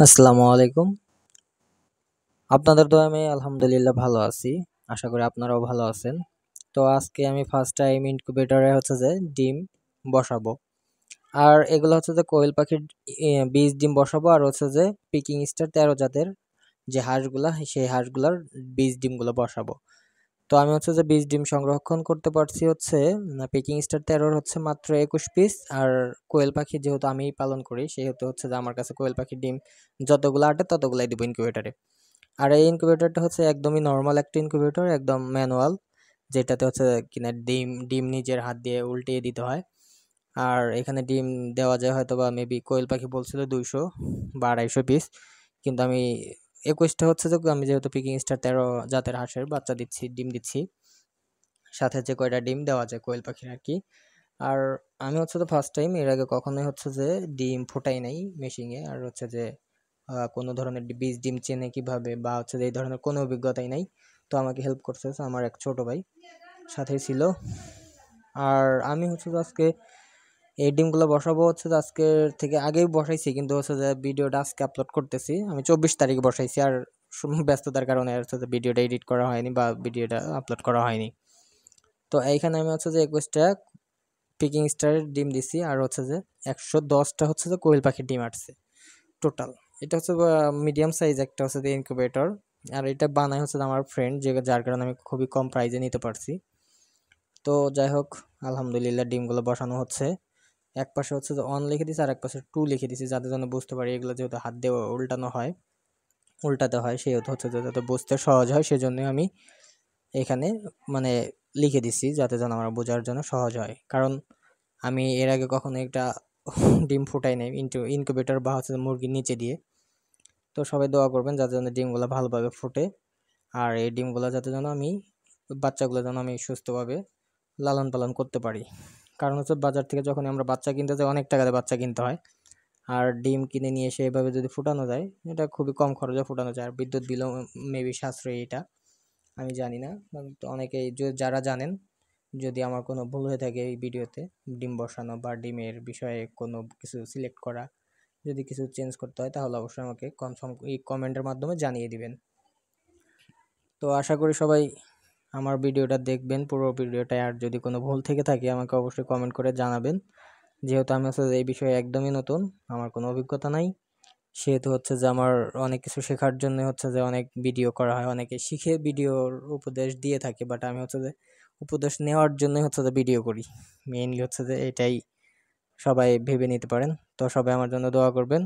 আসসালামু আলাইকুম। আপনাদের দোয়ায় আমি আলহামদুলিল্লাহ ভালো আছি। আশা করি আপনারাও ভালো আছেন। তো আজকে আমি ফার্স্ট টাইম ইনকিউবেটরে হচ্ছে যে ডিম বসাবো। আর এগুলো হচ্ছে যে কোয়েল পাখির বীজ ডিম বসাবো, আর হচ্ছে যে পিকিং স্টার 13 জাতের যে হাঁসগুলা, সেই হাঁসগুলার বীজ ডিমগুলো বসাবো। তো আমি হচ্ছে যে বীজ ডিম সংরক্ষণ করতে পারছি হচ্ছে পিকিং স্টার 13 হচ্ছে মাত্র 21 পিস। আর কোয়েল পাখি যেহেতু আমি পালন করি, সেহেতু হচ্ছে যে আমার কাছে কোয়েল পাখির ডিম যতগুলো আটে ততগুলাই দিব ইনকিউবেটরে। আর এই ইনকিউবেটরটা হচ্ছে একদমই নর্মাল একটা ইনকিউবেটর, একদম ম্যানুয়াল, যেটাতে হচ্ছে কিনা ডিম ডিম নিজের হাত দিয়ে উল্টিয়ে দিতে হয়। আর এখানে ডিম দেওয়া যায় হয়তো বা মেবি কোয়েল পাখি বলছিল 200 বা 250 পিস, কিন্তু আমি 21টা হচ্ছে যে আমি যেহেতু পিকিং স্টার 13 জাতের হাঁসের বাচ্চা দিচ্ছি, ডিম দিচ্ছি, সাথে যে কয়টা ডিম দেওয়া যায় কোয়েল পাখির আর কি। আর আমি হচ্ছে তো ফার্স্ট টাইম, এর আগে কখনোই হচ্ছে যে ডিম ফোটাই নাই মেশিনে। আর হচ্ছে যে কোনো ধরনের বীজ ডিম চেনে কিভাবে বা হচ্ছে যে এই ধরনের কোনো অভিজ্ঞতাই নাই। তো আমাকে হেল্প করছে হচ্ছে আমার এক ছোট ভাই, সাথেই ছিল। আর আমি হচ্ছে যে আজকে এই ডিমগুলো বসাবো হচ্ছে যে আজকে থেকে আগেই বসাইছি, কিন্তু হচ্ছে যে ভিডিওটা আজকে আপলোড করতেছি। আমি 24 তারিখে বসাইছি, আর ব্যস্ততার কারণে হচ্ছে যে ভিডিওটা এডিট করা হয়নি বা ভিডিওটা আপলোড করা হয়নি। তো এইখানে আমি হচ্ছে যে 21টা পিকিং স্টারের ডিম দিছি, আর হচ্ছে যে 110টা হচ্ছে যে কোয়েল পাখির ডিম আসছে টোটাল। এটা হচ্ছে মিডিয়াম সাইজ একটা হচ্ছে যে ইনকিউবেটর। আর এটা বানায় হচ্ছে আমার ফ্রেন্ড, যে যার কারণে আমি খুবই কম প্রাইজে নিতে পারছি। তো যাই হোক, আলহামদুলিল্লাহ ডিমগুলো বসানো হচ্ছে। এক পাশে হচ্ছে যে অন লিখে দিছি, আর এক পাশে টু লিখে দিছি, যাতে জন্য বুঝতে পারি এগুলো যেহেতু হাত দিয়ে উল্টানো হয়, উল্টাতে হয়, সেহেতু হচ্ছে যে যাতে বুঝতে সহজ হয়, সেজন্য আমি এখানে মানে লিখে দিছি, যাতে যেন আমার বোঝার জন্য সহজ হয়। কারণ আমি এর আগে কখনো একটা ডিম ফুটাই নাই ইনকিউবেটর বা হচ্ছে মুরগির নিচে দিয়ে। তো সবাই দোয়া করবেন যাতে যেন ডিমগুলো ভালোভাবে ফুটে, আর এই ডিমগুলো যাতে যেন আমি বাচ্চাগুলো যেন আমি সুস্থভাবে লালন পালন করতে পারি। কারণ হচ্ছে বাজার থেকে যখন আমরা বাচ্চা কিনতে যাই, অনেক টাকাতে বাচ্চা কিনতে হয়। আর ডিম কিনে নিয়ে এসে এভাবে যদি ফুটানো যায়, এটা খুবই কম খরচে ফুটানো যায়। আর বিদ্যুৎ বিলও মেবি সাশ্রয়ী এটা, আমি জানি না। তো অনেকেই যারা জানেন, যদি আমার কোনো ভুল হয়ে থাকে এই ভিডিওতে, ডিম বসানো বা ডিমের বিষয়ে কোনো কিছু সিলেক্ট করা, যদি কিছু চেঞ্জ করতে হয়, তাহলে অবশ্যই আমাকে কনফার্ম এই কমেন্টের মাধ্যমে জানিয়ে দিবেন। তো আশা করি সবাই আমার ভিডিওটা দেখবেন, পুরো ভিডিওটায়। আর যদি কোনো ভুল থেকে থাকে আমাকে অবশ্যই কমেন্ট করে জানাবেন। যেহেতু আমি হচ্ছে যে এই বিষয়ে একদমই নতুন, আমার কোনো অভিজ্ঞতা নাই, সেহেতু হচ্ছে যে আমার অনেক কিছু শেখার জন্য হচ্ছে যে অনেক ভিডিও করা হয়, অনেকে শিখে ভিডিওর উপদেশ দিয়ে থাকে, বাট আমি হচ্ছে যে উপদেশ নেওয়ার জন্য হচ্ছে যে ভিডিও করি। মেইনলি হচ্ছে যে এটাই সবাই ভেবে নিতে পারেন। তো সবাই আমার জন্য দোয়া করবেন।